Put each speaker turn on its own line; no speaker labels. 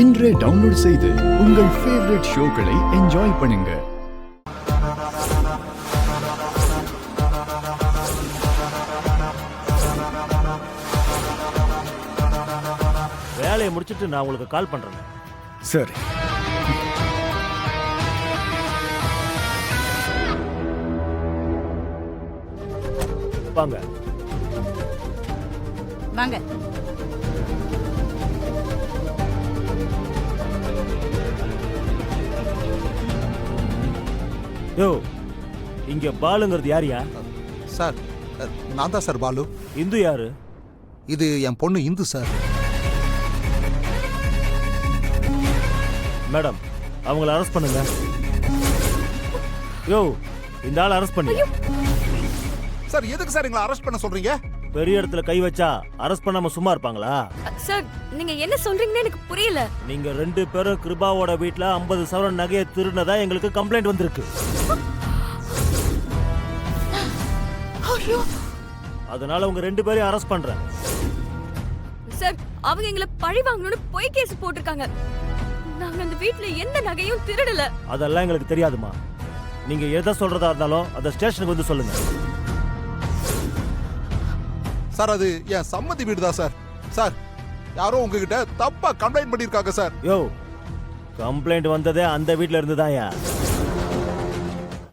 இன்றே டவுன்லோட் செய்து உங்கள் ஃபேவரட் ஷோக்களை என்ஜாய் பண்ணுங்க.
வேலையை முடிச்சிட்டு நான் உங்களுக்கு கால் பண்றேன்.
சரி.
வாங்க
வாங்க.
யோ, இங்க பாலுங்கிறது யாரியா?
சார், நான் தான் சார் பாலு.
இந்து யாரு?
இது என் பொண்ணு இந்து சார்.
மேடம், அவங்கள அரெஸ்ட் பண்ணுங்க. யோ, இந்த ஆள் அரெஸ்ட் பண்ணுங்க.
சார், எதுக்கு சார் எங்களை அரெஸ்ட் பண்ண சொல்றீங்க?
பெரிய இடத்துல கை வச்சா அரெஸ்ட் பண்ணாம சும்மா இருப்பாங்களா?
சார், நீங்க என்ன சொல்றீங்கன்னு எனக்கு புரியல.
நீங்க 2 பேரும் கிருபாவோட வீட்ல 50 சவரன் நகையை திருடினதா எங்களுக்கு கம்ப்ளைண்ட் வந்திருக்கு. அதனால உங்க 2 பேரையும் அரெஸ்ட் பண்றேன்.
சார், அவங்க எங்களை பழி வாங்கணும்னு பொய் கேஸ் போட்டிருக்காங்க. நாங்க அந்த வீட்ல எந்த நகையும் திருடல.
அதெல்லாம் எங்களுக்கு தெரியாதுமா. நீங்க எதை சொல்றதா இருந்தாலும் அந்த ஸ்டேஷனுக்கு வந்து சொல்லுங்க.
சார், அது என் சம்மதி வீடு தான் சார். சார், யாரோ உங்ககிட்ட தப்பா கம்ப்ளைண்ட் பண்ணிருக்காங்க சார்.
யோ, கம்ப்ளைண்ட் வந்ததே அந்த வீட்ல இருந்துதாயா?